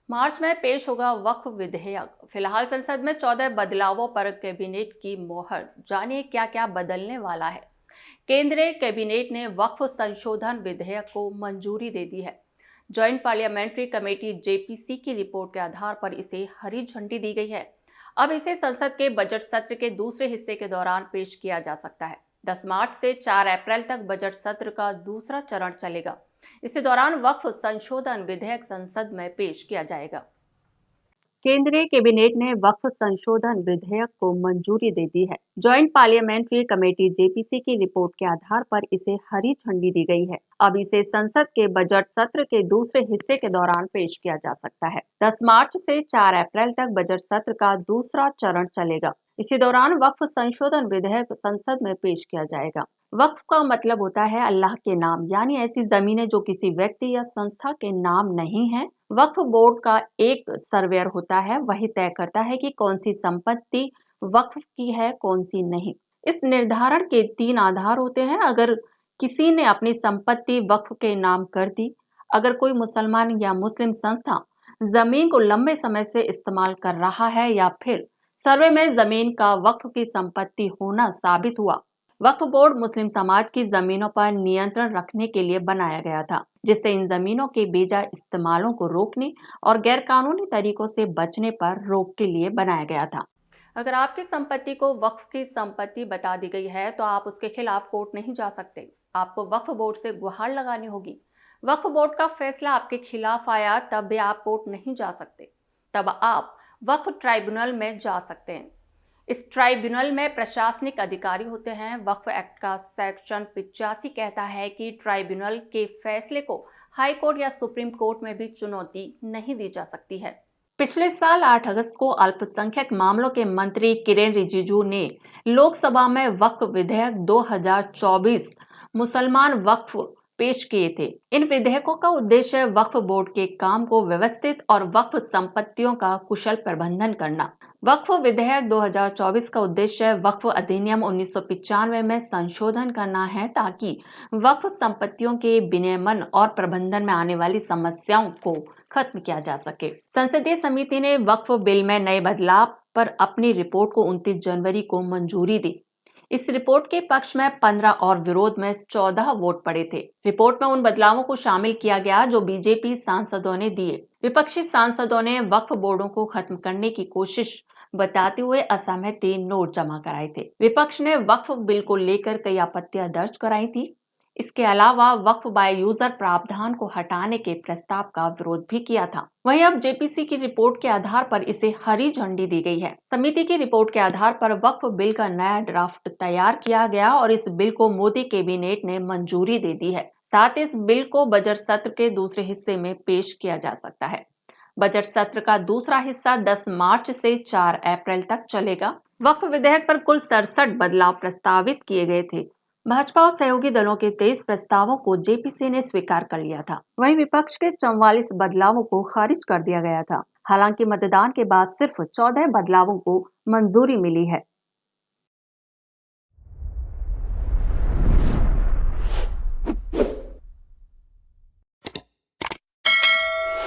मार्च में पेश होगा वक्फ विधेयक। फिलहाल संसद में 14 बदलावों पर कैबिनेट की मोहर। जानिए क्या क्या बदलने वाला है। केंद्रीय कैबिनेट ने वक्फ संशोधन विधेयक को मंजूरी दे दी है। जॉइंट पार्लियामेंट्री कमेटी जेपीसी की रिपोर्ट के आधार पर इसे हरी झंडी दी गई है। अब इसे संसद के बजट सत्र के दूसरे हिस्से के दौरान पेश किया जा सकता है। 10 मार्च से 4 अप्रैल तक बजट सत्र का दूसरा चरण चलेगा। इसी दौरान वक्फ संशोधन विधेयक संसद में पेश किया जाएगा। केंद्रीय कैबिनेट ने वक्फ संशोधन विधेयक को मंजूरी दे दी है। जॉइंट पार्लियामेंट्री कमेटी जेपीसी की रिपोर्ट के आधार पर इसे हरी झंडी दी गई है। अब इसे संसद के बजट सत्र के दूसरे हिस्से के दौरान पेश किया जा सकता है। 10 मार्च से 4 अप्रैल तक बजट सत्र का दूसरा चरण चलेगा। इसी दौरान वक्फ संशोधन विधेयक संसद में पेश किया जाएगा। वक्फ का मतलब होता है अल्लाह के नाम, यानी ऐसी जमीनें जो किसी व्यक्ति या संस्था के नाम नहीं है। वक्फ बोर्ड का एक सर्वेयर होता है, वही तय करता है कि कौन सी संपत्ति वक्फ की है, कौन सी नहीं। इस निर्धारण के 3 आधार होते हैं। अगर किसी ने अपनी संपत्ति वक्फ के नाम कर दी, अगर कोई मुसलमान या मुस्लिम संस्था जमीन को लंबे समय से इस्तेमाल कर रहा है, या फिर सर्वे में जमीन का वक्फ की संपत्ति होना साबित हुआ। वक्फ बोर्ड मुस्लिम समाज की जमीनों पर नियंत्रण रखने के लिए बनाया गया था, जिससे इन जमीनों के बेजा इस्तेमालों को रोकने और गैरकानूनी तरीकों से बचने पर रोक के लिए बनाया गया था। अगर आपकी संपत्ति को वक्फ की संपत्ति बता दी गई है तो आप उसके खिलाफ कोर्ट नहीं जा सकते। आपको वक्फ बोर्ड से गुहार लगानी होगी। वक्फ बोर्ड का फैसला आपके खिलाफ आया तब भी आप कोर्ट नहीं जा सकते, तब आप वक्फ ट्राइब्यूनल में जा सकते हैं। इस ट्राइब्यूनल में प्रशासनिक अधिकारी होते हैं। वक्फ एक्ट का सेक्शन 85 कहता है कि ट्राइब्यूनल के फैसले को हाई कोर्ट या सुप्रीम कोर्ट में भी चुनौती नहीं दी जा सकती है। पिछले साल 8 अगस्त को अल्पसंख्यक मामलों के मंत्री किरेन रिजिजू ने लोकसभा में वक्फ विधेयक 2024 मुसलमान वक्फ पेश किए थे। इन विधेयकों का उद्देश्य वक्फ बोर्ड के काम को व्यवस्थित और वक्फ संपत्तियों का कुशल प्रबंधन करना। वक्फ विधेयक 2024 का उद्देश्य वक्फ अधिनियम 1995 में संशोधन करना है, ताकि वक्फ संपत्तियों के विनियमन और प्रबंधन में आने वाली समस्याओं को खत्म किया जा सके। संसदीय समिति ने वक्फ बिल में नए बदलाव पर अपनी रिपोर्ट को 29 जनवरी को मंजूरी दी। इस रिपोर्ट के पक्ष में 15 और विरोध में 14 वोट पड़े थे। रिपोर्ट में उन बदलावों को शामिल किया गया जो बीजेपी सांसदों ने दिए। विपक्षी सांसदों ने वक्फ बोर्डों को खत्म करने की कोशिश बताते हुए असहमति नोट जमा कराए थे। विपक्ष ने वक्फ बिल को लेकर कई आपत्तियां दर्ज कराई थी। इसके अलावा वक्फ बाय यूजर प्रावधान को हटाने के प्रस्ताव का विरोध भी किया था। वहीं अब जेपीसी की रिपोर्ट के आधार पर इसे हरी झंडी दी गई है। समिति की रिपोर्ट के आधार पर वक्फ बिल का नया ड्राफ्ट तैयार किया गया और इस बिल को मोदी कैबिनेट ने मंजूरी दे दी है। साथ ही इस बिल को बजट सत्र के दूसरे हिस्से में पेश किया जा सकता है। बजट सत्र का दूसरा हिस्सा 10 मार्च से 4 अप्रैल तक चलेगा। वक्फ विधेयक पर कुल 67 बदलाव प्रस्तावित किए गए थे। भाजपा और सहयोगी दलों के 23 प्रस्तावों को जेपीसी ने स्वीकार कर लिया था। वहीं विपक्ष के 44 बदलावों को खारिज कर दिया गया था। हालांकि मतदान के बाद सिर्फ 14 बदलावों को मंजूरी मिली है।